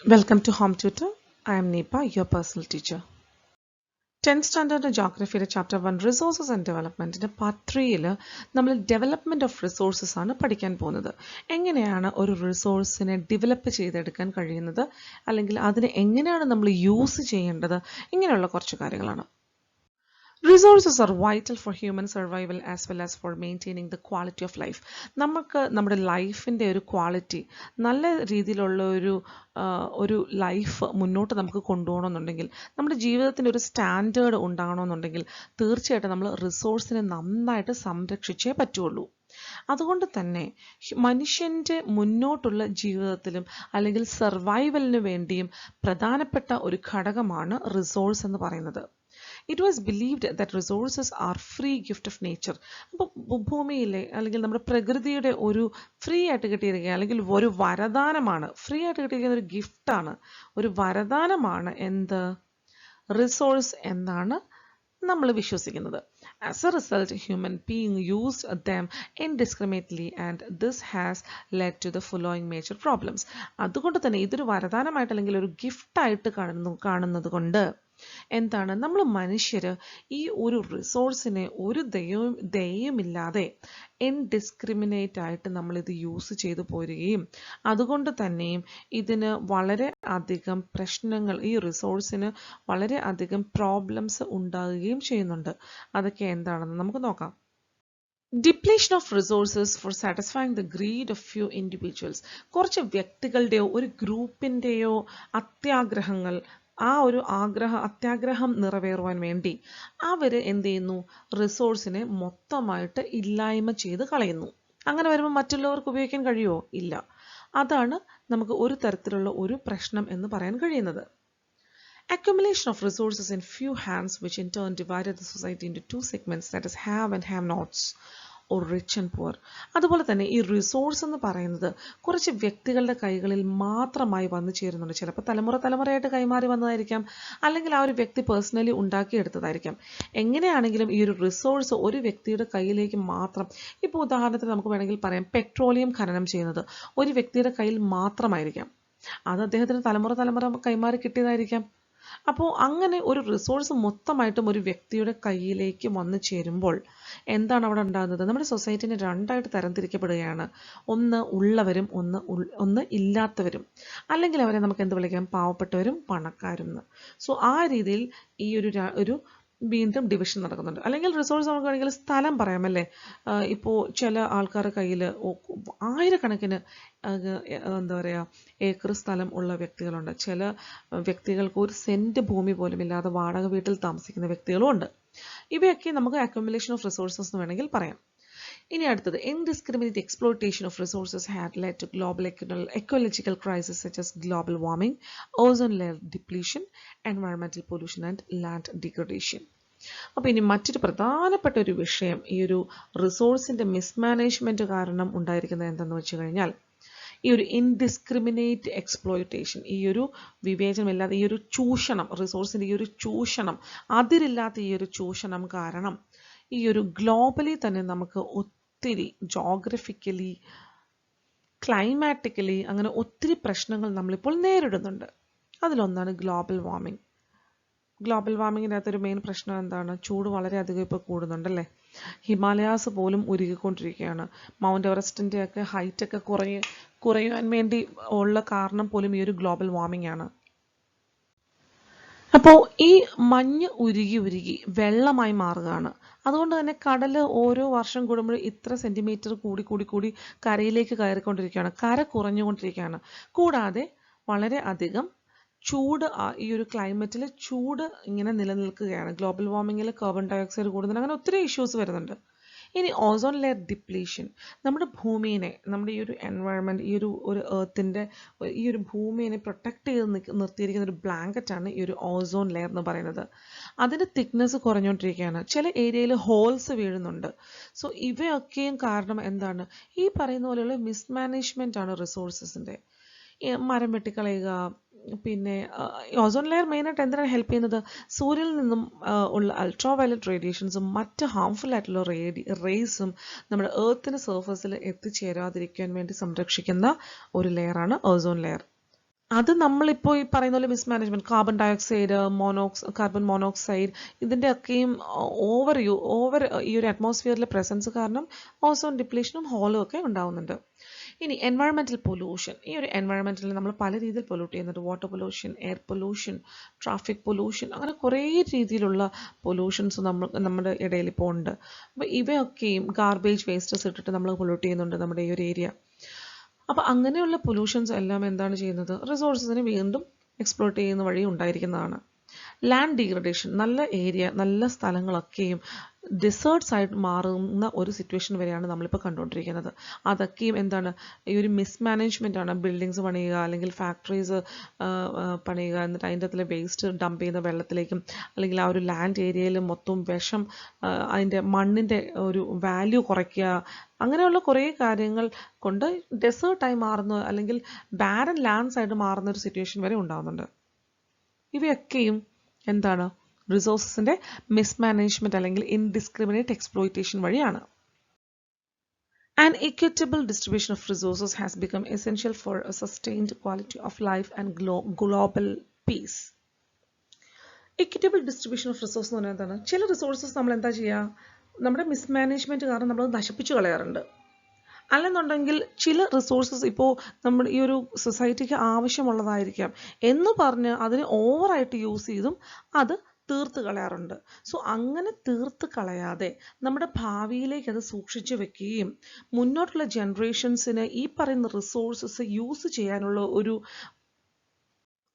Welcome to Home Tutor. I am Neepa, your personal teacher. 10th Standard Geography Chapter 1 Resources and Development Part 3 നമ്മൾ development of resources ആണ് പഠിക്കാൻ പോകുന്നത്. എങ്ങനെയാണ് ഒരു റിസോഴ്സിനെ develop ചെയ്തെടുക്കാൻ കഴിയുന്നത്, അല്ലെങ്കിൽ അതിനെ എങ്ങനെയാണ് നമ്മൾ യൂസ് ചെയ്യേണ്ടത്, ഇങ്ങനെയുള്ള കുറച്ച് കാര്യങ്ങളാണ്. Resources are vital for human survival as well as for maintaining the quality of life. നമുക്ക് നമ്മുടെ ലൈഫിൻ്റെ ഒരു ക്വാളിറ്റി, നല്ല രീതിയിലുള്ള ഒരു ലൈഫ് മുന്നോട്ട് നമുക്ക് കൊണ്ടുപോകണമെന്നുണ്ടെങ്കിൽ, നമ്മുടെ ജീവിതത്തിൻ്റെ ഒരു സ്റ്റാൻഡേർഡ് ഉണ്ടാകണമെന്നുണ്ടെങ്കിൽ തീർച്ചയായിട്ടും നമ്മൾ റിസോഴ്സിനെ നന്നായിട്ട് സംരക്ഷിച്ചേ പറ്റുള്ളൂ. അതുകൊണ്ട് തന്നെ മനുഷ്യൻ്റെ മുന്നോട്ടുള്ള ജീവിതത്തിലും അല്ലെങ്കിൽ സർവൈവലിന് വേണ്ടിയും പ്രധാനപ്പെട്ട ഒരു ഘടകമാണ് റിസോഴ്സ് എന്ന് പറയുന്നത്. It was believed that resources are free gift of nature. അപ്പോൾ ഭൂമിയിലെ അല്ലെങ്കിൽ നമ്മുടെ പ്രകൃതിയുടെ ഒരു ഫ്രീ ആയിട്ട് കിട്ടിയിരിക്കുക അല്ലെങ്കിൽ ഒരു വരദാനമാണ്, ഫ്രീ ആയിട്ട് കിട്ടിയിരിക്കുന്ന ഒരു ഗിഫ്റ്റാണ്, ഒരു വരദാനമാണ് എന്ത്, റിസോഴ്സ് എന്നാണ് നമ്മൾ വിശ്വസിക്കുന്നത്. As a result, human being used them indiscriminately and this has led to the following major problems. അതുകൊണ്ട് തന്നെ ഇതൊരു വരദാനമായിട്ട് അല്ലെങ്കിൽ ഒരു ഗിഫ്റ്റായിട്ട് കാണുന്നത് കൊണ്ട് എന്താണ്, നമ്മൾ മനുഷ്യർ ഈ ഒരു റിസോഴ്സിനെ ഒരു ദയയുമില്ലാതെ ഇൻഡിസ്ക്രിമിനേറ്റ് ആയിട്ട് നമ്മളിത് യൂസ് ചെയ്തു പോരുകയും അതുകൊണ്ട് തന്നെയും ഇതിന് വളരെ അധികം പ്രശ്നങ്ങൾ, ഈ റിസോഴ്സിന് വളരെ അധികം പ്രോബ്ലംസ് ഉണ്ടാകുകയും ചെയ്യുന്നുണ്ട്. അതൊക്കെ എന്താണെന്ന് നമുക്ക് നോക്കാം. Depletion of resources for satisfying the greed of few individuals. കുറച്ച് വ്യക്തികളുടെയോ ഒരു ഗ്രൂപ്പിൻ്റെയോ അത്യാഗ്രഹങ്ങൾ, ആ ഒരു അത്യാഗ്രഹം നിറവേറുവാൻ വേണ്ടി അവർ എന്ത് ചെയ്യുന്നു, റിസോഴ്സിനെ മൊത്തമായിട്ട് ഇല്ലായ്മ ചെയ്ത് കളയുന്നു. അങ്ങനെ വരുമ്പോൾ മറ്റുള്ളവർക്ക് ഉപയോഗിക്കാൻ കഴിയുമോ? ഇല്ല. അതാണ് നമുക്ക് ഒരു തരത്തിലുള്ള ഒരു പ്രശ്നം എന്ന് പറയാൻ കഴിയുന്നത്. Accumulation of resources in few hands, which in turn divided the society into two segments, that is have and have nots, or rich and poor. അതുപോലെ തന്നെ ഈ റിസോഴ്സ് എന്ന് പറയുന്നത് കുറച്ച് വ്യക്തികളുടെ കൈകളിൽ മാത്രമായി വന്നു ചേരുന്നുണ്ട്. ചിലപ്പോൾ തലമുറയായിട്ട് കൈമാറി വന്നതായിരിക്കാം, അല്ലെങ്കിൽ ആ ഒരു വ്യക്തി പേഴ്സണലി ഉണ്ടാക്കിയെടുത്തതായിരിക്കാം. എങ്ങനെയാണെങ്കിലും ഈ ഒരു റിസോഴ്സ് ഒരു വ്യക്തിയുടെ കയ്യിലേക്ക് മാത്രം, ഇപ്പോൾ ഉദാഹരണത്തിന് നമുക്ക് വേണമെങ്കിൽ പറയാം, പെട്രോളിയം ഖനനം ചെയ്യുന്നത് ഒരു വ്യക്തിയുടെ കയ്യിൽ മാത്രമായിരിക്കാം. അത് അദ്ദേഹത്തിന് തലമുറ കൈമാറി കിട്ടിയതായിരിക്കാം. അപ്പോൾ അങ്ങനെ ഒരു റിസോഴ്സ് മൊത്തമായിട്ടും ഒരു വ്യക്തിയുടെ കയ്യിലേക്ക് വന്നു ചേരുമ്പോൾ എന്താണ് അവിടെ ഉണ്ടാകുന്നത്, നമ്മുടെ സൊസൈറ്റിനെ രണ്ടായിട്ട് തരംതിരിക്കപ്പെടുകയാണ്. ഒന്ന് ഉള്ളവരും ഒന്ന് ഇല്ലാത്തവരും, അല്ലെങ്കിൽ അവരെ നമുക്ക് എന്ത് വിളിക്കാം, പാവപ്പെട്ടവരും പണക്കാരും എന്ന്. സോ ആ രീതിയിൽ ഈ ഒരു വീണ്ടും ഡിവിഷൻ നടക്കുന്നുണ്ട്. അല്ലെങ്കിൽ റിസോഴ്സ് നമുക്ക് വേണമെങ്കിൽ സ്ഥലം പറയാമല്ലേ. ഇപ്പോൾ ചില ആൾക്കാരുടെ കയ്യിൽ ആയിരക്കണക്കിന് എന്താ പറയുക ഏക്കർ സ്ഥലം ഉള്ള വ്യക്തികളുണ്ട്. ചില വ്യക്തികൾക്ക് ഒരു സെൻറ്റ് ഭൂമി പോലും ഇല്ലാതെ വാടക വീട്ടിൽ താമസിക്കുന്ന വ്യക്തികളും ഉണ്ട്. ഇവയൊക്കെ നമുക്ക് അക്യുമുലേഷൻ ഓഫ് റിസോഴ്സസ് എന്ന് വേണമെങ്കിൽ പറയാം. ഇനി അടുത്തത്, indiscriminate exploitation of resources had led to global ecological crisis such as global warming, ozone layer depletion, environmental pollution and land degradation. അപ്പോൾ ഇനി മറ്റൊരു പ്രധാനപ്പെട്ട ഒരു വിഷയം, ഈ ഒരു റിസോഴ്സിൻ്റെ മിസ്മാനേജ്മെൻറ്റ് കാരണം ഉണ്ടായിരിക്കുന്നത് എന്തെന്ന് വെച്ച് കഴിഞ്ഞാൽ, ഈ ഒരു ഇൻഡിസ്ക്രിമിനേറ്റ് എക്സ്പ്ലോയിറ്റേഷൻ, ഈ ഒരു വിവേചനമില്ലാതെ ഈ ഒരു ചൂഷണം, റിസോഴ്സിൻ്റെ ഈ ഒരു ചൂഷണം, അതിരില്ലാത്ത ഈ ഒരു ചൂഷണം കാരണം ഈ ഒരു ഗ്ലോബലി തന്നെ നമുക്ക് ഒത്തിരി ജോഗ്രഫിക്കലി, ക്ലൈമാറ്റിക്കലി അങ്ങനെ ഒത്തിരി പ്രശ്നങ്ങൾ നമ്മളിപ്പോൾ നേരിടുന്നുണ്ട്. അതിലൊന്നാണ് ഗ്ലോബൽ വാർമിംഗ്. ഗ്ലോബൽ വാർമിങ്ങിൻ്റെ അകത്തൊരു മെയിൻ പ്രശ്നം എന്താണ്, ചൂട് വളരെയധികം ഇപ്പോൾ കൂടുന്നുണ്ടല്ലേ. ഹിമാലയാസ് പോലും ഉരുകിക്കൊണ്ടിരിക്കുകയാണ്. മൗണ്ട് എവറസ്റ്റിൻ്റെ ഒക്കെ ഹൈറ്റൊക്കെ കുറയാൻ വേണ്ടി ഉള്ള കാരണം പോലും ഈ ഒരു ഗ്ലോബൽ വാർമിംഗ് ആണ്. അപ്പോൾ ഈ മഞ്ഞ് ഉരുകി വെള്ളമായി മാറുകയാണ്. അതുകൊണ്ട് തന്നെ കടൽ ഓരോ വർഷം കൂടുമ്പോഴും ഇത്ര സെൻറ്റിമീറ്റർ കൂടി കരയിലേക്ക് കയറിക്കൊണ്ടിരിക്കുകയാണ്, കര കുറഞ്ഞുകൊണ്ടിരിക്കുകയാണ്. കൂടാതെ വളരെ അധികം ചൂട്, ഈ ഒരു ക്ലൈമറ്റിൽ ചൂട് ഇങ്ങനെ നിലനിൽക്കുകയാണ്. ഗ്ലോബൽ വാർമിങ്ങിൽ കാർബൺ ഡയോക്സൈഡ് കൂടുന്നുണ്ട്, അങ്ങനെ ഒത്തിരി ഇഷ്യൂസ് വരുന്നുണ്ട്. ഇനി ഓസോൺ ലെയർ ഡിപ്ലീഷൻ, നമ്മുടെ ഭൂമിയെ, നമ്മുടെ ഈ ഒരു എൻവയറൺമെൻറ്റ്, ഈ ഒരു എർത്തിൻ്റെ ഈ ഒരു ഭൂമിയെ പ്രൊട്ടക്റ്റ് ചെയ്ത് നിർത്തിയിരിക്കുന്ന ഒരു ബ്ലാങ്കറ്റാണ് ഈ ഒരു ഓസോൺ ലെയർ എന്ന് പറയുന്നത്. അതിൻ്റെ തിക്നെസ് കുറഞ്ഞുകൊണ്ടിരിക്കുകയാണ്. ചില ഏരിയയിൽ ഹോൾസ് വീഴുന്നുണ്ട്. സോ ഇവയൊക്കെയും കാരണം എന്താണ്, ഈ പറയുന്ന പോലെയുള്ള മിസ്മാനേജ്മെൻ്റ് ആണ് റിസോഴ്സസിൻ്റെ. മരം വെട്ടിക്കളയുക, പിന്നെ ഓസോൺ ലെയർ മെയിനായിട്ട് എന്തിനാണ് ഹെൽപ്പ് ചെയ്യുന്നത്, സൂര്യനിൽ നിന്നും ഉള്ള അൾട്രാ വയലറ്റ് റേഡിയേഷൻസും മറ്റ് ഹാംഫുൾ ആയിട്ടുള്ള റേസും നമ്മുടെ എർത്തിന് സർഫസിൽ എത്തിച്ചേരാതിരിക്കാൻ വേണ്ടി സംരക്ഷിക്കുന്ന ഒരു ലെയറാണ് ഓസോൺ ലെയർ. അത് നമ്മളിപ്പോൾ ഈ പറയുന്ന പോലെ mismanagement carbon dioxide carbon monoxide ഇതിൻ്റെ ഒക്കെയും ഓവർ ഈ ഒരു അറ്റ്മോസ്ഫിയറിലെ പ്രസൻസ് കാരണം ഓസോൺ ഡിപ്ലീഷനും ഹോളും ഒക്കെ ഉണ്ടാവുന്നുണ്ട്. ഇനി എൻവയറമെന്റൽ പൊല്യൂഷൻ. ഈ ഒരു എൻവയറമെന്റിൽ നമ്മൾ പല രീതിയിൽ പൊല്യൂട്ട് ചെയ്യുന്നുണ്ട്. Water pollution, air pollution, traffic pollution, അങ്ങനെ കുറേ രീതിയിലുള്ള പൊല്യൂഷൻസ് നമ്മുടെ ഇടയിൽ ഇപ്പോൾ ഉണ്ട്. അപ്പോൾ ഇവയൊക്കെയും ഗാർബേജ് വേസ്റ്റസ് ഇട്ടിട്ട് നമ്മൾ പൊല്യൂട്ട് ചെയ്യുന്നുണ്ട് നമ്മുടെ ഈ ഒരു ഏരിയ. അപ്പോൾ അങ്ങനെയുള്ള പൊല്യൂഷൻസ് എല്ലാം എന്താണ് ചെയ്യുന്നത്? റിസോഴ്സസിനെ വീണ്ടും എക്സ്പ്ലോർട്ട് ചെയ്യുന്ന വഴി ഉണ്ടായിരിക്കുന്നതാണ്. ലാൻഡ് ഡീഗ്രഡേഷൻ, നല്ല ഏരിയ, നല്ല സ്ഥലങ്ങളൊക്കെയും ഡിസേർട്ട്സ് ആയിട്ട് മാറുന്ന ഒരു സിറ്റുവേഷൻ വരെയാണ് നമ്മളിപ്പോൾ കണ്ടുകൊണ്ടിരിക്കുന്നത്. അതൊക്കെയും എന്താണ്? ഈ ഒരു മിസ്മാനേജ്മെൻ്റ് ആണ്. ബിൽഡിങ്സ് പണിയുക, അല്ലെങ്കിൽ ഫാക്ടറീസ് പണിയുക, എന്നിട്ട് അതിൻ്റെ അകത്തിലെ വേസ്റ്റ് ഡംപ് ചെയ്യുന്ന വെള്ളത്തിലേക്കും, അല്ലെങ്കിൽ ആ ഒരു ലാൻഡ് ഏരിയയിൽ മൊത്തം വിഷം, അതിൻ്റെ മണ്ണിൻ്റെ ഒരു വാല്യൂ കുറയ്ക്കുക, അങ്ങനെയുള്ള കുറേ കാര്യങ്ങൾ കൊണ്ട് ഡെസേർട്ടായി മാറുന്ന, അല്ലെങ്കിൽ ബാരൻ ലാൻഡ്സ് ആയിട്ട് മാറുന്ന ഒരു സിറ്റുവേഷൻ വരെ ഉണ്ടാകുന്നുണ്ട്. ഇവയൊക്കെയും എന്താണ്? റിസോഴ്സസിന്റെ മിസ്മാനേജ്മെന്റ് അല്ലെങ്കിൽ ഇൻഡിസ്ക്രിമിനേറ്റ് എക്സ്പ്ലോയിറ്റേഷൻ വഴിയാണ്. An equitable distribution of resources has become essential for a sustained quality of life and global peace. Equitable distribution of resources എന്ന് പറഞ്ഞാൽ എന്താണ്? ചില റിസോഴ്സസ് നമ്മൾ എന്താ ചെയ്യുക? നമ്മുടെ മിസ്മാനേജ്മെന്റ് കാരണം നമ്മൾ നശിപ്പിച്ചു കളയാറുണ്ട്. അല്ലെന്നുണ്ടെങ്കിൽ ചില റിസോഴ്സസ് ഇപ്പോൾ നമ്മൾ ഈ ഒരു സൊസൈറ്റിക്ക് ആവശ്യമുള്ളതായിരിക്കാം എന്ന് പറഞ്ഞ് അതിനെ ഓവറായിട്ട് യൂസ് ചെയ്തും അത് തീർത്ത് കളയാറുണ്ട്. സോ അങ്ങനെ തീർത്ത് കളയാതെ നമ്മുടെ ഭാവിയിലേക്ക് അത് സൂക്ഷിച്ചു വെക്കുകയും മുന്നോട്ടുള്ള ജനറേഷൻസിന് ഈ പറയുന്ന റിസോഴ്സസ് യൂസ് ചെയ്യാനുള്ള ഒരു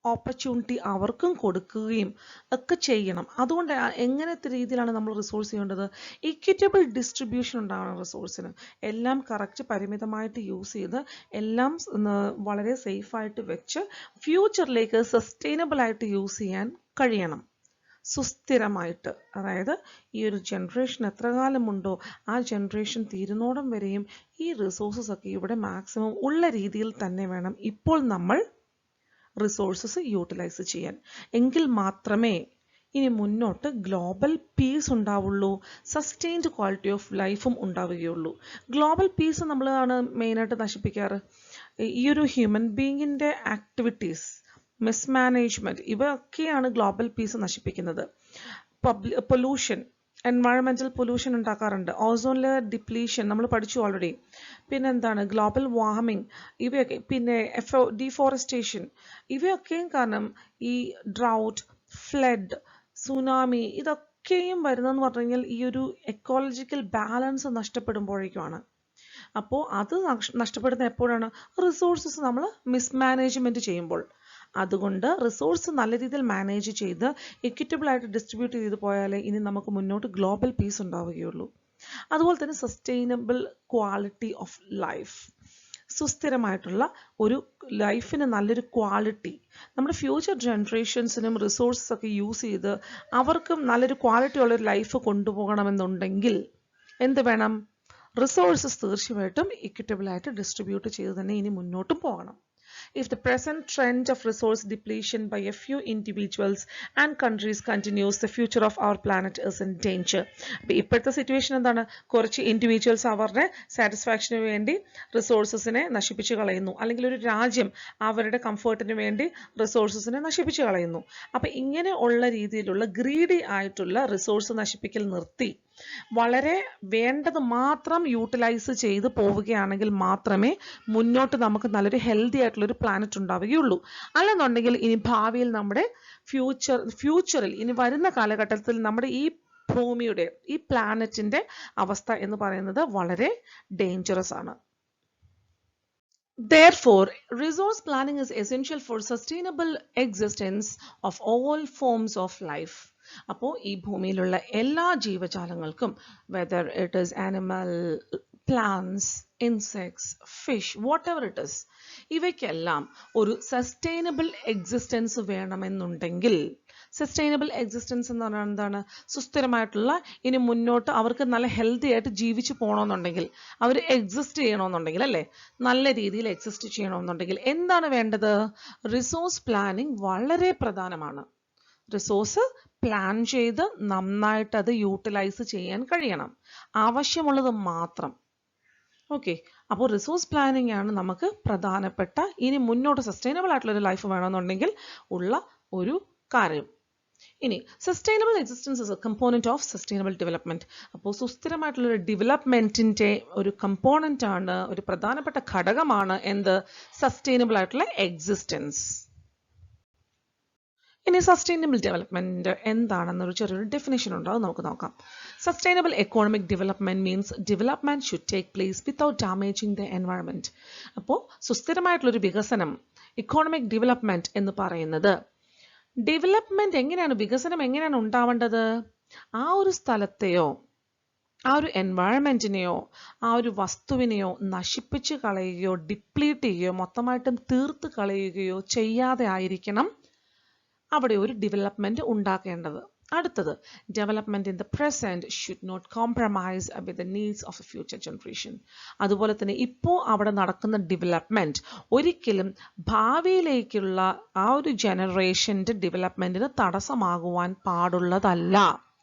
ഓപ്പർച്യൂണിറ്റി അവർക്കും കൊടുക്കുകയും ഒക്കെ ചെയ്യണം. അതുകൊണ്ട് എങ്ങനത്തെ രീതിയിലാണ് നമ്മൾ റിസോഴ്സ് ചെയ്യേണ്ടത്? ഇക്വിറ്റബിൾ ഡിസ്ട്രിബ്യൂഷൻ ഉണ്ടാവണം റിസോഴ്സിന്. എല്ലാം കറക്റ്റ് പരിമിതമായിട്ട് യൂസ് ചെയ്ത് എല്ലാം വളരെ സേഫായിട്ട് വെച്ച് ഫ്യൂച്ചറിലേക്ക് സസ്റ്റൈനബിൾ ആയിട്ട് യൂസ് ചെയ്യാൻ കഴിയണം. സുസ്ഥിരമായിട്ട്, അതായത് ഈ ഒരു ജനറേഷൻ എത്ര കാലമുണ്ടോ ആ ജനറേഷൻ തീരുന്നോടം വരെയും ഈ റിസോഴ്സസ് ഒക്കെ ഇവിടെ മാക്സിമം ഉള്ള രീതിയിൽ തന്നെ വേണം ഇപ്പോൾ നമ്മൾ റിസോഴ്സസ് യൂട്ടിലൈസ് ചെയ്യാൻ. എങ്കിൽ മാത്രമേ ഇനി മുന്നോട്ട് ഗ്ലോബൽ പീസ് ഉണ്ടാവുള്ളൂ, സസ്റ്റെയിൻഡ് ക്വാളിറ്റി ഓഫ് ലൈഫും ഉണ്ടാവുകയുള്ളൂ. ഗ്ലോബൽ പീസ് നമ്മളാണ് മെയിനായിട്ട് നശിപ്പിക്കാറ്. ഈ ഒരു ഹ്യൂമൻ ബീയിങ്ങിൻ്റെ ആക്ടിവിറ്റീസ്, മിസ്മാനേജ്മെന്റ്, ഇവയൊക്കെയാണ് ഗ്ലോബൽ പീസ് നശിപ്പിക്കുന്നത്. പൊല്യൂഷൻ, എൻവയറമെന്റൽ പൊല്യൂഷൻ ഉണ്ടാക്കാറുണ്ട്. ഓസോൺ ലെയർ ഡിപ്ലീഷൻ നമ്മൾ പഠിച്ചു ഓൾറെഡി. പിന്നെ എന്താണ്? ഗ്ലോബൽ വാർമിംഗ്, ഇവയൊക്കെ. പിന്നെ ഡീഫോറസ്റ്റേഷൻ, ഇവയൊക്കെയും കാരണം ഈ ഡ്രൗട്ട്, ഫ്ലഡ്, സുനാമി, ഇതൊക്കെയും വരുന്നതെന്ന് പറഞ്ഞു കഴിഞ്ഞാൽ ഈ ഒരു എക്കോളജിക്കൽ ബാലൻസ് നഷ്ടപ്പെടുമ്പോഴേക്കുമാണ്. അപ്പോൾ അത് നഷ്ടപ്പെടുന്ന എപ്പോഴാണ്? റിസോഴ്സസ് നമ്മൾ മിസ്മാനേജ്മെന്റ് ചെയ്യുമ്പോൾ. അതുകൊണ്ട് റിസോഴ്സ് നല്ല രീതിയിൽ മാനേജ് ചെയ്ത് ഇക്വിറ്റബിൾ ആയിട്ട് ഡിസ്ട്രിബ്യൂട്ട് ചെയ്ത് പോയാലേ ഇനി നമുക്ക് മുന്നോട്ട് ഗ്ലോബൽ പീസ് ഉണ്ടാവുകയുള്ളൂ. അതുപോലെ തന്നെ സസ്റ്റൈനബിൾ ക്വാളിറ്റി ഓഫ് ലൈഫ്, സുസ്ഥിരമായിട്ടുള്ള ഒരു ലൈഫിന് നല്ലൊരു ക്വാളിറ്റി, നമ്മുടെ ഫ്യൂച്ചർ ജനറേഷൻസിനും റിസോഴ്സസ് ഒക്കെ യൂസ് ചെയ്ത് അവർക്കും നല്ലൊരു ക്വാളിറ്റി ഉള്ളൊരു ലൈഫ് കൊണ്ടുപോകണമെന്നുണ്ടെങ്കിൽ എന്ത് വേണം? റിസോഴ്സസ് തീർച്ചയായിട്ടും ഇക്വിറ്റബിൾ ആയിട്ട് ഡിസ്ട്രിബ്യൂട്ട് ചെയ്ത് തന്നെ ഇനി മുന്നോട്ടും പോകണം. If the present trend of resource depletion by a few individuals and countries continues, the future of our planet is in danger. ഇപ്പോഴത്തെ സിറ്റുവേഷൻ എന്താണ്? കുറച്ച് ഇൻഡിവിജ്വൽസ് അവരുടെ സാറ്റിസ്ഫാക്ഷന് വേണ്ടി റിസോഴ്സസിനെ നശിപ്പിച്ചു കളയുന്നു, അല്ലെങ്കിൽ ഒരു രാജ്യം അവരുടെ കംഫർട്ടിന് വേണ്ടി റിസോഴ്സസിനെ നശിപ്പിച്ചു കളയുന്നു. അപ്പം ഇങ്ങനെ ഉള്ള രീതിയിലുള്ള ഗ്രീഡി ആയിട്ടുള്ള റിസോഴ്സ് നശിപ്പിക്കൽ നിർത്തി വളരെ വേണ്ടത് മാത്രം യൂട്ടിലൈസ് ചെയ്ത് പോവുകയാണെങ്കിൽ മാത്രമേ മുന്നോട്ട് നമുക്ക് നല്ലൊരു ഹെൽത്തി ആയിട്ടുള്ളൊരു പ്ലാനറ്റ് ഉണ്ടാവുകയുള്ളൂ. അല്ലെന്നുണ്ടെങ്കിൽ ഇനി ഭാവിയിൽ നമ്മുടെ ഫ്യൂച്ചറിൽ ഇനി വരുന്ന കാലഘട്ടത്തിൽ നമ്മുടെ ഈ ഭൂമിയുടെ, ഈ പ്ലാനറ്റിന്റെ അവസ്ഥ എന്ന് പറയുന്നത് വളരെ ഡേഞ്ചറസ് ആണ്. Therefore, resource planning is essential for sustainable existence of all forms of life. അപ്പോൾ ഈ ഭൂമിയിലുള്ള എല്ലാ ജീവജാലങ്ങൾക്കും, whether it is animal, plants, insects, fish, whatever it is, ഇവയ്ക്കെല്ലാം ഒരു സസ്റ്റൈനബിൾ എക്സിസ്റ്റൻസ് വേണമെന്നുണ്ടെങ്കിൽ, സസ്റ്റൈനബിൾ എക്സിസ്റ്റൻസ് എന്ന് പറഞ്ഞാൽ എന്താണ്? സുസ്ഥിരമായിട്ടുള്ള, ഇനി മുന്നോട്ട് അവർക്ക് നല്ല ഹെൽത്തി ആയിട്ട് ജീവിച്ചു പോകണമെന്നുണ്ടെങ്കിൽ, അവർ എക്സിസ്റ്റ് ചെയ്യണമെന്നുണ്ടെങ്കിൽ, അല്ലേ, നല്ല രീതിയിൽ എക്സിസ്റ്റ് ചെയ്യണമെന്നുണ്ടെങ്കിൽ എന്താണ് വേണ്ടത്? റിസോഴ്സ് പ്ലാനിങ് വളരെ പ്രധാനമാണ്. റിസോഴ്സ് പ്ലാൻ ചെയ്ത് നന്നായിട്ട് അത് യൂട്ടിലൈസ് ചെയ്യാൻ കഴിയണം. ആവശ്യമുള്ളത് മാത്രം. ഓക്കെ, അപ്പോൾ റിസോഴ്സ് പ്ലാനിംഗ് ആണ് നമുക്ക് പ്രധാനപ്പെട്ട ഇനി മുന്നോട്ട് സസ്റ്റൈനബിൾ ആയിട്ടുള്ള ഒരു ലൈഫ് വേണമെന്നുണ്ടെങ്കിൽ ഉള്ള ഒരു കാര്യം. ഇനി sustainable existence is A component of sustainable development. അപ്പോൾ സുസ്ഥിരമായിട്ടുള്ള ഒരു ഡെവലപ്മെന്റിന്റെ ഒരു കമ്പോണന്റ് ആണ്, ഒരു പ്രധാനപ്പെട്ട ഘടകമാണ് എന്ത്? സസ്റ്റൈനബിൾ ആയിട്ടുള്ള എക്സിസ്റ്റൻസ്. ഇനി സസ്റ്റൈനബിൾ ഡെവലപ്മെന്റ് എന്താണെന്നൊരു ചെറിയൊരു ഡെഫിനേഷൻ ഉണ്ട്, അത് നമുക്ക് നോക്കാം. Sustainable economic development means development should take place without damaging the environment. അപ്പോൾ സുസ്ഥിരമായിട്ടുള്ളൊരു വികസനം, ഇക്കോണമിക് ഡെവലപ്മെന്റ് എന്ന് പറയുന്നത്, ഡെവലപ്മെന്റ് എങ്ങനെയാണ്, വികസനം എങ്ങനെയാണ് ഉണ്ടാവേണ്ടത്? ആ ഒരു സ്ഥലത്തെയോ ആ ഒരു എൻവയറമെന്റിനെയോ ആ ഒരു വസ്തുവിനെയോ നശിപ്പിച്ച് കളയുകയോ ഡിപ്ലീറ്റ് ചെയ്യുകയോ മൊത്തമായിട്ടും തീർത്ത് കളയുകയോ ചെയ്യാതെ ആയിരിക്കണം അവിടെ ഒരു ഡെവലപ്മെന്റ് ഉണ്ടാക്കേണ്ടത്. അടുത്തത്, development in the present should not compromise with the needs of a future generation. അതുപോലെ തന്നെ ഇപ്പോൾ അവിടെ നടക്കുന്ന ഡെവലപ്മെന്റ് ഒരിക്കലും ഭാവിയിലേക്കുള്ള ആ ഒരു ജനറേഷന്റെ ഡെവലപ്മെന്റിന് തടസ്സമാകുവാൻ പാടുള്ളതല്ല.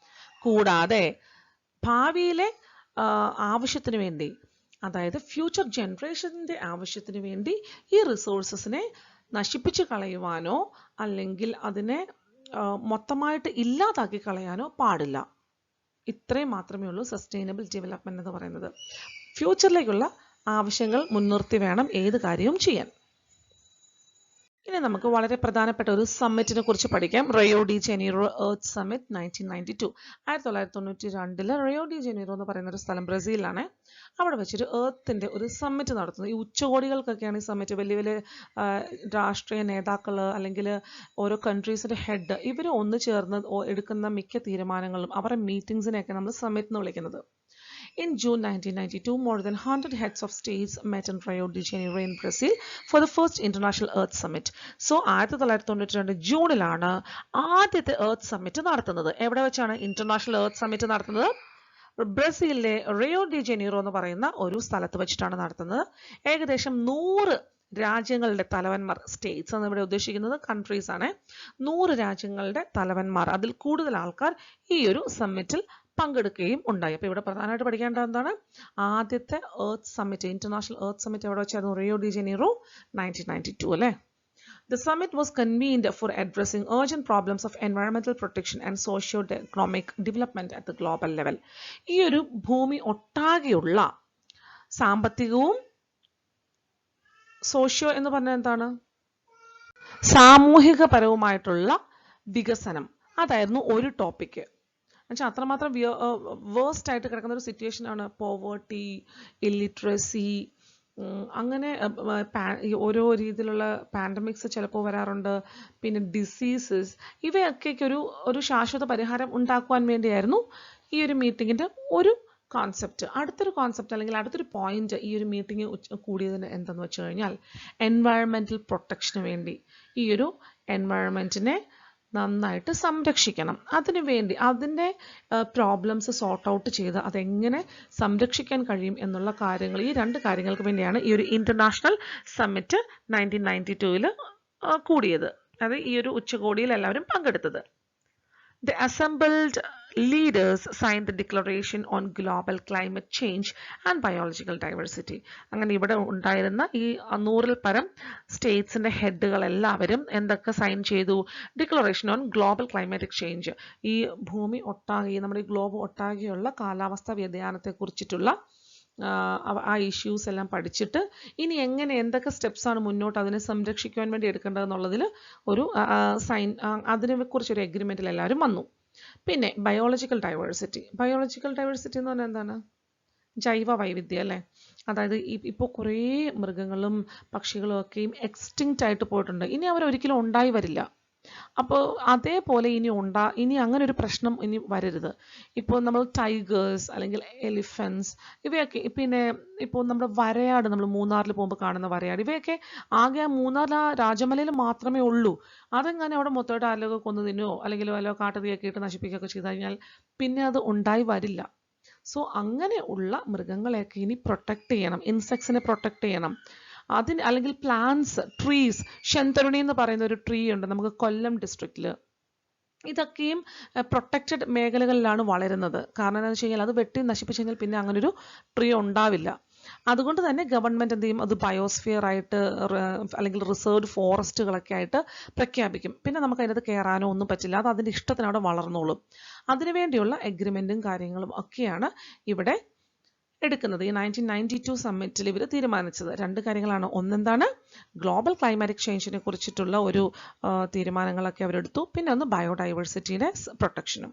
കൂടാതെ ഭാവിയിലെ ആവശ്യത്തിന് വേണ്ടി, അതായത് ഫ്യൂച്ചർ ജനറേഷന്റെ ആവശ്യത്തിന് വേണ്ടി ഈ റിസോഴ്സസിനെ നശിപ്പിച്ച് കളയുവാനോ അല്ലെങ്കിൽ അതിനെ മൊത്തമായിട്ട് ഇല്ലാതാക്കി കളയാനോ പാടില്ല. ഇത്രയും മാത്രമേ ഉള്ളൂ സസ്റ്റൈനബിൾ ഡെവലപ്മെന്റ് എന്ന് പറയുന്നത്. ഫ്യൂച്ചറിലേക്കുള്ള ആവശ്യങ്ങൾ മുൻനിർത്തി വേണം ഏത് കാര്യവും ചെയ്യാൻ. ഇനി നമുക്ക് വളരെ പ്രധാനപ്പെട്ട ഒരു സമ്മിറ്റിനെ കുറിച്ച് പഠിക്കാം. Rio de Janeiro earth summit 1992. 1992 Rio de Janeiro എന്ന് പറയുന്ന ഒരു സ്ഥലം ബ്രസീലിലാണ്. അവിടെ വെച്ചൊരു എർത്തിന്റെ ഒരു സമ്മിറ്റ് നടത്തുന്നത്. ഈ ഉച്ചകോടികൾക്കൊക്കെയാണ് ഈ സമ്മിറ്റ്. വലിയ വലിയ രാഷ്ട്രീയ നേതാക്കൾ അല്ലെങ്കിൽ ഓരോ കൺട്രീസിന്റെ ഹെഡ് ഇവർ ഒന്ന് ചേർന്ന് എടുക്കുന്ന മിക്ക തീരുമാനങ്ങളും അവരുടെ മീറ്റിംഗ്സിനെയൊക്കെ നമ്മൾ സമ്മിറ്റ് എന്ന് വിളിക്കുന്നത്. In June 1992, more than 100 heads of states met in Rio de Janeiro in Brazil for the first International Earth Summit. So, 1992 ജൂണിലാണ് ആദ്യത്തെ എർത്ത് സമ്മിറ്റ് നടത്തുന്നത്. എവിടെ വെച്ചാണ് ഇന്റർനാഷണൽ എർത്ത് സമ്മിറ്റ് നടത്തുന്നത്? ബ്രസീലിലെ റിയോ ഡി ജനീറോ എന്ന് പറയുന്ന ഒരു സ്ഥലത്ത് വെച്ചിട്ടാണ് നടത്തുന്നത്. ഏകദേശം 100 രാജ്യങ്ങളുടെ തലവന്മാർ, സ്റ്റേറ്റ്സ് എന്ന് ഇവിടെ ഉദ്ദേശിക്കുന്നത് കൺട്രീസ് ആണ്, 100 രാജ്യങ്ങളുടെ തലവന്മാർ, അതിൽ കൂടുതൽ ആൾക്കാർ ഈ ഒരു സമ്മിറ്റിൽ പങ്കെടുക്കുകയും ഉണ്ടായി. അപ്പോൾ ഇവിടെ പ്രധാനമായിട്ട് പഠിക്കേണ്ടത് എന്താണ്? ആദ്യത്തെ earth summit, international earth summit എവിടെ വെച്ചായിരുന്നു? റിയോ ഡി ജനീറോ 1992 അല്ലേ? The summit was convened for addressing urgent problems of environmental protection and socio-economic development at the global level. ഈ ഒരു ഭൂമി ഒട്ടാകെയുള്ള സാമ്പത്തികവും സോഷ്യോ എന്ന് പറഞ്ഞാൽ എന്താണ്? സാമൂഹികപരവുമായിട്ടുള്ള വികസനം, അതായിരുന്നു ഒരു ടോപ്പിക്ക്. എന്നുവെച്ചാൽ അത്രമാത്രം വേഴ്സ്റ്റ് ആയിട്ട് കിടക്കുന്ന ഒരു സിറ്റുവേഷൻ ആണ് പോവേർട്ടി, ഇല്ലിറ്ററസി, അങ്ങനെ ഓരോ രീതിയിലുള്ള പാൻഡമിക്സ് ചിലപ്പോൾ വരാറുണ്ട്, പിന്നെ ഡിസീസസ്, ഇവയൊക്കെ ഒരു ശാശ്വത പരിഹാരം ഉണ്ടാക്കുവാൻ വേണ്ടിയായിരുന്നു ഈ ഒരു മീറ്റിങ്ങിന്റെ ഒരു കോൺസെപ്റ്റ്. അടുത്തൊരു കോൺസെപ്റ്റ് അല്ലെങ്കിൽ അടുത്തൊരു പോയിന്റ് ഈ ഒരു മീറ്റിംഗ് കൂടിയതിന് എന്തെന്ന് വെച്ച് കഴിഞ്ഞാൽ, എൻവയറമെന്റൽ പ്രൊട്ടക്ഷന് വേണ്ടി ഈ ഒരു എൻവയറമെന്റിനെ നന്നായിട്ട് സംരക്ഷിക്കണം. അതിനുവേണ്ടി അതിൻ്റെ പ്രോബ്ലംസ് സോർട്ട് ഔട്ട് ചെയ്ത് അതെങ്ങനെ സംരക്ഷിക്കാൻ കഴിയും എന്നുള്ള കാര്യങ്ങൾ, ഈ 2 കാര്യങ്ങൾക്ക് വേണ്ടിയാണ് ഈ ഒരു ഇന്റർനാഷണൽ സമ്മിറ്റ് 1992 കൂടിയത്. അത് ഈ ഒരു ഉച്ചകോടിയിൽ എല്ലാവരും പങ്കെടുത്തത്. The assembled leaders signed the Declaration on Global Climate Change and Biological Diversity. അങ്ങനെ ഇവിടെ ഉണ്ടായിരുന്ന ഈ 100-ൽ പരം സ്റ്റേറ്റ്സിന്റെ ഹെഡുകൾ എല്ലാവരും എന്തൊക്കെ സൈൻ ചെയ്തു? Declaration on global climatic change, ഈ ഭൂമി ഒട്ടാകെ, നമ്മുടെ ഈ ഗ്ലോബ് ഒട്ടാകെയുള്ള കാലാവസ്ഥാ വ്യതിയാനത്തെ കുറിച്ചിട്ടുള്ള ആ ഇഷ്യൂസ് എല്ലാം പഠിച്ചിട്ട് ഇനി എങ്ങനെ എന്തൊക്കെ സ്റ്റെപ്സ് ആണ് മുന്നോട്ട് അതിനെ സംരക്ഷിക്കുവാൻ വേണ്ടി എടുക്കേണ്ടതെന്നുള്ളതിൽ ഒരു സൈൻ, അതിനെ കുറിച്ചൊരു എഗ്രിമെന്റിൽ എല്ലാവരും വന്നു. പിന്നെ ബയോളജിക്കൽ ഡൈവേഴ്സിറ്റി എന്ന് പറഞ്ഞാൽ എന്താണ്? ജൈവ വൈവിധ്യം അല്ലേ? അതായത് ഇപ്പോൾ കുറേ മൃഗങ്ങളും പക്ഷികളും ഒക്കെയും എക്സ്റ്റിങ്ക്റ്റ് ആയിട്ട് പോയിട്ടുണ്ട്. ഇനി അവരൊരിക്കലും ഉണ്ടായി വരില്ല. അപ്പോൾ അതേപോലെ ഇനി അങ്ങനെ ഒരു പ്രശ്നം ഇനി വരരുത്. ഇപ്പോൾ നമ്മൾ ടൈഗേഴ്സ് അല്ലെങ്കിൽ എലിഫൻസ് ഇവയൊക്കെ, പിന്നെ ഇപ്പോൾ നമ്മുടെ വരയാട്, നമ്മൾ മൂന്നാറിൽ പോകുമ്പോൾ കാണുന്ന വരയാട്, ഇവയൊക്കെ ആകെ മൂന്നാറിൽ ആ രാജമലയിൽ മാത്രമേ ഉള്ളൂ. അതെങ്ങനെ അവിടെ മൊത്തമായിട്ട് ആരെയൊക്കെ കൊന്നു തിന്നോ അല്ലെങ്കിൽ വല്ല കാട്ടുതീയൊക്കെ ഇട്ട് നശിപ്പിക്കുകയൊക്കെ ചെയ്ത് കഴിഞ്ഞാൽ പിന്നെ അത് ഉണ്ടായി വരില്ല. സോ അങ്ങനെ ഉള്ള മൃഗങ്ങളെയൊക്കെ ഇനി പ്രൊട്ടക്ട് ചെയ്യണം, ഇൻസെക്ട്സിനെ പ്രൊട്ടക്ട് ചെയ്യണം. അല്ലെങ്കിൽ പ്ലാന്റ്സ്, ട്രീസ്, ശന്തരുണി എന്ന് പറയുന്ന ഒരു ട്രീ ഉണ്ട് നമുക്ക് കൊല്ലം ഡിസ്ട്രിക്റ്റിൽ. ഇതൊക്കെയും പ്രൊട്ടക്റ്റഡ് മേഖലകളിലാണ് വളരുന്നത്. കാരണം എന്താണെന്ന് വെച്ച് കഴിഞ്ഞാൽ അത് വെട്ടി നശിപ്പിച്ചു കഴിഞ്ഞാൽ പിന്നെ അങ്ങനൊരു ട്രീ ഉണ്ടാവില്ല. അതുകൊണ്ട് തന്നെ ഗവൺമെൻറ് എന്ത് ചെയ്യും, അത് ബയോസ്ഫിയർ ആയിട്ട് അല്ലെങ്കിൽ റിസർവ്ഡ് ഫോറസ്റ്റുകളൊക്കെ ആയിട്ട് പ്രഖ്യാപിക്കും. പിന്നെ നമുക്ക് അതിനകത്ത് കയറാനോ ഒന്നും പറ്റില്ല, അത് അതിൻ്റെ ഇഷ്ടത്തിന് അവിടെ വളർന്നോളും. അതിനുവേണ്ടിയുള്ള എഗ്രിമെൻറ്റും കാര്യങ്ങളും ഒക്കെയാണ് ഇവിടെ എടുക്കുന്നത്. ഈ 1992 സമ്മിറ്റിൽ ഇവർ തീരുമാനിച്ചത് 2 കാര്യങ്ങളാണ്. ഒന്നെന്താണ്, ഗ്ലോബൽ ക്ലൈമാറ്റിക് ചേഞ്ചിനെ കുറിച്ചിട്ടുള്ള ഒരു തീരുമാനങ്ങളൊക്കെ അവരെടുത്തു. പിന്നെ ഒന്ന് ബയോഡൈവേഴ്സിറ്റിയുടെ പ്രൊട്ടക്ഷനും.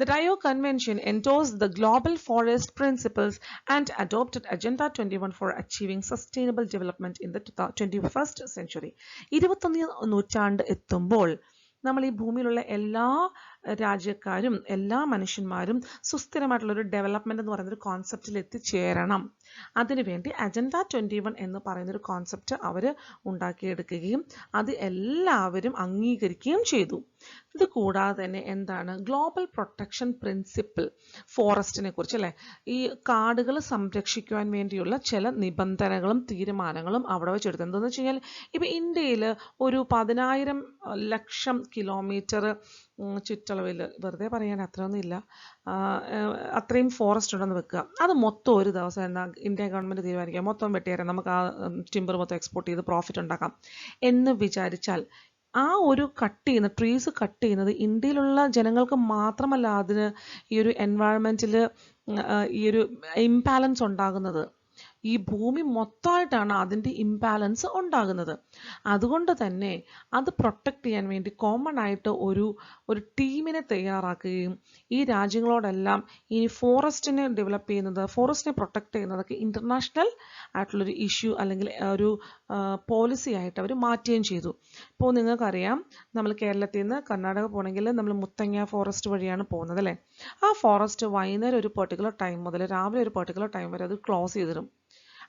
The Rio Convention endorsed the Global Forest Principles and adopted Agenda 21 for achieving sustainable development in the 21st century. 21ാം നൂറ്റാണ്ട് എത്തുമ്പോൾ നമ്മൾ ഈ ഭൂമിയിലുള്ള എല്ലാ രാജ്യക്കാരും എല്ലാ മനുഷ്യന്മാരും സുസ്ഥിരമായിട്ടുള്ളൊരു ഡെവലപ്മെൻറ്റ് എന്ന് പറയുന്നൊരു കോൺസെപ്റ്റിൽ എത്തിച്ചേരണം. അതിനുവേണ്ടി അജണ്ട 21 എന്ന് പറയുന്നൊരു കോൺസെപ്റ്റ് അവർ ഉണ്ടാക്കിയെടുക്കുകയും അത് എല്ലാവരും അംഗീകരിക്കുകയും ചെയ്തു. ഇത് കൂടാതെ തന്നെ എന്താണ്, ഗ്ലോബൽ പ്രൊട്ടക്ഷൻ പ്രിൻസിപ്പിൾ ഫോറസ്റ്റിനെ കുറിച്ച് അല്ലേ, ഈ കാടുകൾ സംരക്ഷിക്കുവാൻ വേണ്ടിയുള്ള ചില നിബന്ധനകളും തീരുമാനങ്ങളും അവിടെ വെച്ചെടുത്തു. എന്താണെന്ന് വെച്ച് കഴിഞ്ഞാൽ ഇപ്പോൾ ഇന്ത്യയിൽ ഒരു 10,000 ലക്ഷം കിലോമീറ്റർ ചുറ്റളവിൽ, വെറുതെ പറയാൻ അത്രയൊന്നും ഇല്ല, അത്രയും ഫോറസ്റ്റ് ഉണ്ടെന്ന് വെക്കുക. അത് മൊത്തം ഒരു ദിവസം എന്നാൽ ഇന്ത്യ ഗവൺമെൻറ് തീരുമാനിക്കുക മൊത്തം വെട്ടിയേരാം, നമുക്ക് ആ ടിമ്പർ മൊത്തം എക്സ്പോർട്ട് ചെയ്ത് പ്രോഫിറ്റ് ഉണ്ടാക്കാം എന്ന് വിചാരിച്ചാൽ ആ ഒരു കട്ട് ചെയ്യുന്ന ട്രീസ് കട്ട് ചെയ്യുന്നത് ഇന്ത്യയിലുള്ള ജനങ്ങൾക്ക് മാത്രമല്ല അതിന് ഈ ഒരു എൻവയറമെൻറ്റിൽ ഈ ഒരു ഇംബാലൻസ് ഉണ്ടാകുന്നത്. ഈ ഭൂമി മൊത്തമായിട്ടാണ് അതിൻ്റെ ഇംബാലൻസ് ഉണ്ടാകുന്നത്. അതുകൊണ്ട് തന്നെ അത് പ്രൊട്ടക്റ്റ് ചെയ്യാൻ വേണ്ടി കോമൺ ആയിട്ട് ഒരു ടീമിനെ തയ്യാറാക്കുകയും ഈ രാജ്യങ്ങളോടെല്ലാം ഈ ഫോറസ്റ്റിനെ ഡെവലപ്പ് ചെയ്യുന്നത്, ഫോറസ്റ്റിനെ പ്രൊട്ടക്റ്റ് ചെയ്യുന്നതൊക്കെ ഇൻ്റർനാഷണൽ ആയിട്ടുള്ളൊരു ഇഷ്യൂ അല്ലെങ്കിൽ ഒരു പോളിസി ആയിട്ട് അവർ മാറ്റുകയും ചെയ്തു. ഇപ്പോൾ നിങ്ങൾക്കറിയാം, നമ്മൾ കേരളത്തിൽ നിന്ന് കർണാടക പോകണമെങ്കിൽ നമ്മൾ മുത്തങ്ങ ഫോറസ്റ്റ് വഴിയാണ് പോകുന്നത് അല്ലേ. ആ ഫോറസ്റ്റ് വൈകുന്നേരം ഒരു പെർട്ടിക്കുലർ ടൈം മുതൽ രാവിലെ ഒരു പെർട്ടിക്കുലർ ടൈം വരെ അത് ക്ലോസ് ചെയ്തിടും.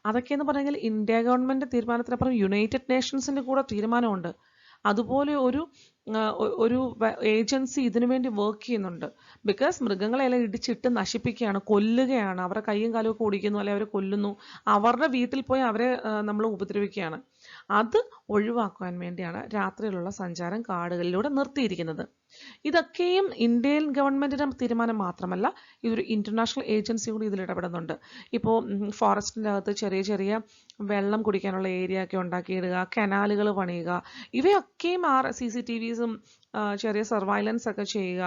അതൊക്കെയെന്ന് പറഞ്ഞെങ്കിൽ ഇന്ത്യ ഗവൺമെൻറ് തീരുമാനത്തിനപ്പുറം യുണൈറ്റഡ് നേഷൻസിൻ്റെ കൂടെ തീരുമാനമുണ്ട്. അതുപോലെ ഒരു ഏജൻസി ഇതിനു വേണ്ടി വർക്ക് ചെയ്യുന്നുണ്ട്. ബിക്കോസ് മൃഗങ്ങളെല്ലാം ഇടിച്ചിട്ട് നശിപ്പിക്കുകയാണ്, കൊല്ലുകയാണ്, അവരുടെ കൈയും കാലും ഒക്കെ ഓടിക്കുന്നു, അല്ലെങ്കിൽ അവരെ കൊല്ലുന്നു, അവരുടെ വീട്ടിൽ പോയി അവരെ നമ്മൾ ഉപദ്രവിക്കുകയാണ്. അത് ഒഴിവാക്കുവാൻ വേണ്ടിയാണ് രാത്രിയിലുള്ള സഞ്ചാരം കാടുകളിലൂടെ നിർത്തിയിരിക്കുന്നത്. ഇതൊക്കെയും ഇന്ത്യൻ ഗവൺമെൻറ്റിൻ്റെ തീരുമാനം മാത്രമല്ല, ഇതൊരു ഇൻ്റർനാഷണൽ ഏജൻസി കൂടി ഇതിൽ ഇടപെടുന്നുണ്ട്. ഇപ്പോൾ ഫോറസ്റ്റിൻ്റെ അകത്ത് ചെറിയ ചെറിയ വെള്ളം കുടിക്കാനുള്ള ഏരിയ ഒക്കെ ഉണ്ടാക്കിയിടുക, കനാലുകൾ പണിയുക, ഇവയൊക്കെയും CCTVസും ചെറിയ സർവൈലൻസ് ഒക്കെ ചെയ്യുക.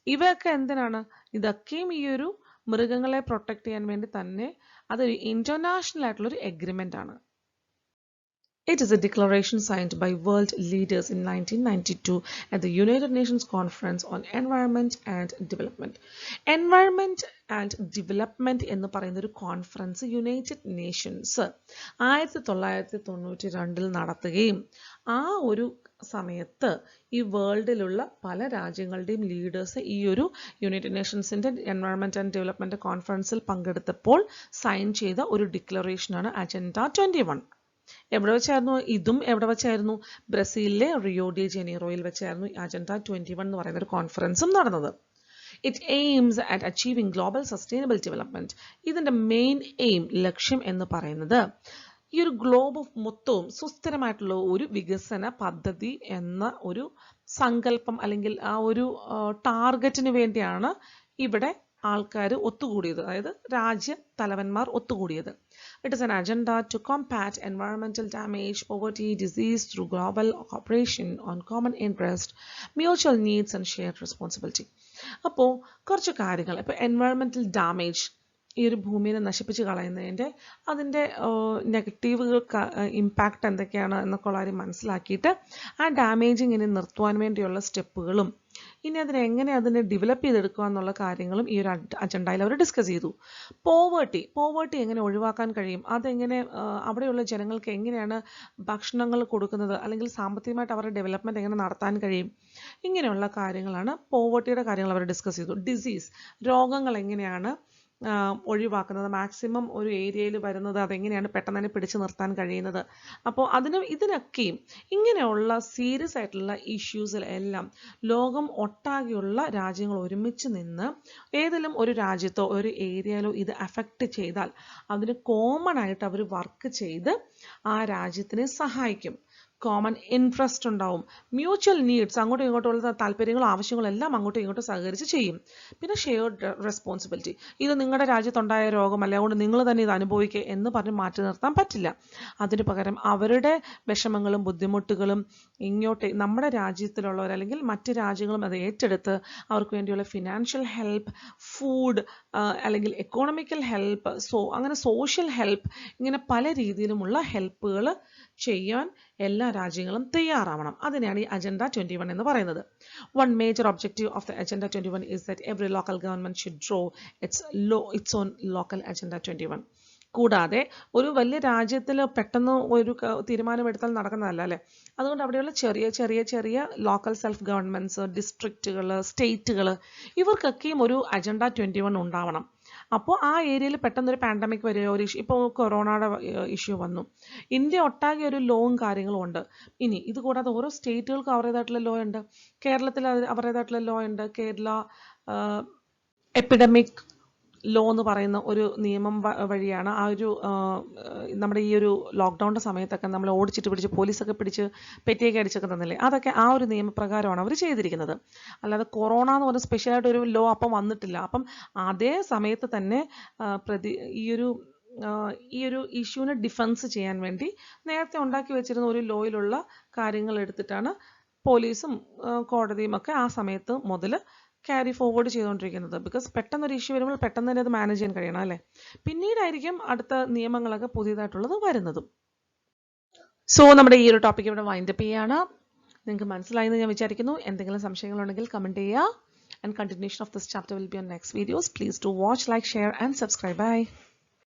ഇവയൊക്കെ എന്തിനാണ്? ഇതൊക്കെയും ഈ ഒരു മൃഗങ്ങളെ പ്രൊട്ടക്റ്റ് ചെയ്യാൻ വേണ്ടി തന്നെ അതൊരു ഇൻ്റർനാഷണൽ ആയിട്ടുള്ളൊരു എഗ്രിമെൻ്റ് ആണ്. It is a declaration signed by world leaders in 1992 at the United Nations Conference on Environment and Development. Environment and Development എന്ന് പറയുന്ന ഒരു കോൺഫറൻസ് യുണൈറ്റഡ് നേഷൻസ് 1992 നടത്തുകയും ആ ഒരു സമയത്ത് ഈ വേൾഡിലുള്ള പല രാജ്യങ്ങളുടെയും ലീഡേഴ്സ് ഈ ഒരു യുണൈറ്റഡ് നേഷൻസിൻ്റെ എൻവയറൺമെൻറ്റ് ആൻഡ് ഡെവലപ്മെൻറ്റ് കോൺഫറൻസിൽ പങ്കെടുത്തപ്പോൾ സൈൻ ചെയ്ത ഒരു ഡിക്ലറേഷനാണ് അജണ്ട 21. എവിടെ വെച്ചായിരുന്നു ഇതും? എവിടെ വെച്ചായിരുന്നു? ബ്രസീലിലെ റിയോ ഡി ജനീറോയിൽ വെച്ചായിരുന്നു അജണ്ട 21 എന്ന് പറയുന്ന ഒരു കോൺഫറൻസും നടന്നത്. It aims at achieving global sustainable development. ഇതിൻ്റെ മെയിൻ എയിം, ലക്ഷ്യം എന്ന് പറയുന്നത് ഈ ഒരു ഗ്ലോബ് മൊത്തവും സുസ്ഥിരമായിട്ടുള്ള ഒരു വികസന പദ്ധതി എന്ന ഒരു സങ്കല്പം അല്ലെങ്കിൽ ആ ഒരു ടാർഗറ്റിന് വേണ്ടിയാണ് ഇവിടെ ആൾക്കാർ ഒത്തുകൂടിയത്, അതായത് രാജ്യ തലവന്മാർ ഒത്തുകൂടിയത്. It is an agenda to combat environmental damage, poverty, disease through global cooperation on common interest, mutual needs and shared responsibility. അപ്പോൾ കുറച്ച് കാര്യങ്ങൾ, ഇപ്പോൾ എൻവയറമെന്റൽ ഡാമേജ്, ഈ ഒരു ഭൂമിയെ നശിപ്പിച്ച് കളയുന്നതിൻ്റെ അതിൻ്റെ നെഗറ്റീവുകൾ ഇമ്പാക്റ്റ് എന്തൊക്കെയാണ് എന്നൊക്കെ ഉള്ള കാര്യം മനസ്സിലാക്കിയിട്ട് ആ ഡാമേജിങ് ഇനി നിർത്തുവാൻ വേണ്ടിയുള്ള സ്റ്റെപ്പുകളും ഇനി അതിനെ ഡെവലപ്പ് ചെയ്തെടുക്കുക എന്നുള്ള കാര്യങ്ങളും ഈ ഒരു അജണ്ടയിൽ അവർ ഡിസ്കസ് ചെയ്തു. പോവേർട്ടി എങ്ങനെ ഒഴിവാക്കാൻ കഴിയും, അതെങ്ങനെ അവിടെയുള്ള ജനങ്ങൾക്ക് എങ്ങനെയാണ് ഭക്ഷണങ്ങൾ കൊടുക്കുന്നത്, അല്ലെങ്കിൽ സാമ്പത്തികമായിട്ട് അവരുടെ ഡെവലപ്മെൻറ്റ് എങ്ങനെ നടത്താൻ കഴിയും, ഇങ്ങനെയുള്ള കാര്യങ്ങളാണ് പോവേർട്ടിയുടെ കാര്യങ്ങൾ അവർ ഡിസ്കസ് ചെയ്തു. ഡിസീസ്, രോഗങ്ങൾ എങ്ങനെയാണ് ഒഴിവാക്കുന്നത്, മാക്സിമം ഒരു ഏരിയയിൽ വരുന്നത് അതെങ്ങനെയാണ് പെട്ടെന്ന് തന്നെ പിടിച്ചു നിർത്താൻ കഴിയുന്നത്. അപ്പോൾ ഇതിനൊക്കെയും ഇങ്ങനെയുള്ള സീരിയസ് ആയിട്ടുള്ള ഇഷ്യൂസിലെല്ലാം ലോകം ഒട്ടാകെയുള്ള രാജ്യങ്ങൾ ഒരുമിച്ച് നിന്ന് ഏതെങ്കിലും ഒരു രാജ്യത്തോ ഒരു ഏരിയയിലോ ഇത് അഫക്റ്റ് ചെയ്താൽ അതിന് കോമൺ ആയിട്ട് അവർ വർക്ക് ചെയ്ത് ആ രാജ്യത്തിനെ സഹായിക്കും. കോമൺ ഇൻട്രസ്റ്റ് ഉണ്ടാവും, മ്യൂച്വൽ നീഡ്സ്, അങ്ങോട്ടും ഇങ്ങോട്ടുള്ള താല്പര്യങ്ങളും ആവശ്യങ്ങളും എല്ലാം അങ്ങോട്ടും ഇങ്ങോട്ടും സഹകരിച്ച് ചെയ്യും. പിന്നെ ഷെയർഡ് റെസ്പോൺസിബിലിറ്റി, ഇത് നിങ്ങളുടെ രാജ്യത്തുണ്ടായ രോഗമല്ല, അതുകൊണ്ട് നിങ്ങൾ തന്നെ ഇത് അനുഭവിക്കുക എന്ന് പറഞ്ഞ് മാറ്റി നിർത്താൻ പറ്റില്ല. അതിന് പകരം അവരുടെ വിഷമങ്ങളും ബുദ്ധിമുട്ടുകളും ഇങ്ങോട്ട് നമ്മുടെ രാജ്യത്തിലുള്ളവർ അല്ലെങ്കിൽ മറ്റ് രാജ്യങ്ങളും അത് ഏറ്റെടുത്ത് അവർക്ക് വേണ്ടിയുള്ള ഫിനാൻഷ്യൽ ഹെൽപ്പ്, ഫുഡ്, അല്ലെങ്കിൽ എക്കോണമിക്കൽ ഹെൽപ്പ്, അങ്ങനെ സോഷ്യൽ ഹെൽപ്പ്, ഇങ്ങനെ പല രീതിയിലുമുള്ള ഹെൽപ്പുകൾ ചെയ്യാൻ എല്ലാ രാജ്യങ്ങളും തയ്യാറാവണം. അതിനെയാണ് ഈ അജണ്ട 21 എന്ന് പറയുന്നത്. One major objective of the Agenda 21 is that every local government should draw its own local Agenda 21. കൂടാതെ ഒരു വലിയ രാജ്യത്തിൽ പെട്ടെന്ന് ഒരു തീരുമാനമെടുത്താൽ നടക്കുന്നതല്ല അല്ലേ. അതുകൊണ്ട് അവിടെയുള്ള ചെറിയ ചെറിയ ചെറിയ ലോക്കൽ സെൽഫ് ഗവൺമെൻറ്റ്സ്, ഡിസ്ട്രിക്റ്റുകൾ, സ്റ്റേറ്റുകൾ, ഇവർക്കൊക്കെയും ഒരു അജണ്ട 21 ഉണ്ടാവണം. അപ്പോൾ ആ ഏരിയയിൽ പെട്ടെന്നൊരു പാൻഡമിക് വരികയോ ഒരു ഇപ്പോൾ കൊറോണയുടെ ഇഷ്യൂ വന്നു, ഇന്ത്യ ഒട്ടാകെ ഒരു ലോയും കാര്യങ്ങളും ഉണ്ട്. ഇനി ഇത് കൂടാതെ ഓരോ സ്റ്റേറ്റുകൾക്കും അവരുടേതായിട്ടുള്ള ലോ ഉണ്ട്. കേരളത്തിൽ അവരുടേതായിട്ടുള്ള ലോ ഉണ്ട്. കേരള എപ്പിഡമിക് ലോ എന്ന് പറയുന്ന ഒരു നിയമം വഴിയാണ് ആ ഒരു നമ്മുടെ ഈ ഒരു ലോക്ക്ഡൗണിൻ്റെ സമയത്തൊക്കെ നമ്മൾ ഓടിച്ചിട്ട് പിടിച്ച് പോലീസൊക്കെ പിടിച്ച് പെറ്റിയൊക്കെ അടിച്ചൊക്കെ തന്നില്ലേ, അതൊക്കെ ആ ഒരു നിയമപ്രകാരമാണ് അവർ ചെയ്തിരിക്കുന്നത്. അല്ലാതെ കൊറോണ എന്ന് പറഞ്ഞ സ്പെഷ്യലായിട്ട് ഒരു ലോ അപ്പം വന്നിട്ടില്ല. അപ്പം അതേ സമയത്ത് തന്നെ ഈ ഒരു ഇഷ്യൂവിനെ ഡിഫെൻസ് ചെയ്യാൻ വേണ്ടി നേരത്തെ ഉണ്ടാക്കി വെച്ചിരുന്ന ഒരു ലോയിലുള്ള കാര്യങ്ങൾ എടുത്തിട്ടാണ് പോലീസും കോടതിയും ഒക്കെ ആ സമയത്ത് മുതൽ ക്യാരി ഫോർവേഡ് ചെയ്തുകൊണ്ടിരിക്കുന്നത്. ബിക്കോസ് പെട്ടെന്നൊരു ഇഷ്യൂ വരുമ്പോൾ പെട്ടെന്ന് തന്നെ അത് മാനേജ് ചെയ്യാൻ കഴിയണം അല്ലേ. പിന്നീടായിരിക്കും അടുത്ത നിയമങ്ങളൊക്കെ പുതിയതായിട്ടുള്ളത് വരുന്നതും. സോ നമ്മുടെ ഈ ഒരു ടോപ്പിക് ഇവിടെ വൈൻഡപ്പ് ചെയ്യാണ്. നിങ്ങൾക്ക് മനസ്സിലായെന്ന് ഞാൻ വിചാരിക്കുന്നു. എന്തെങ്കിലും സംശയങ്ങളുണ്ടെങ്കിൽ കമൻറ്റ് ചെയ്യുക. And continuation of this chapter will be on next videos. Please do watch, like, share and subscribe. Bye.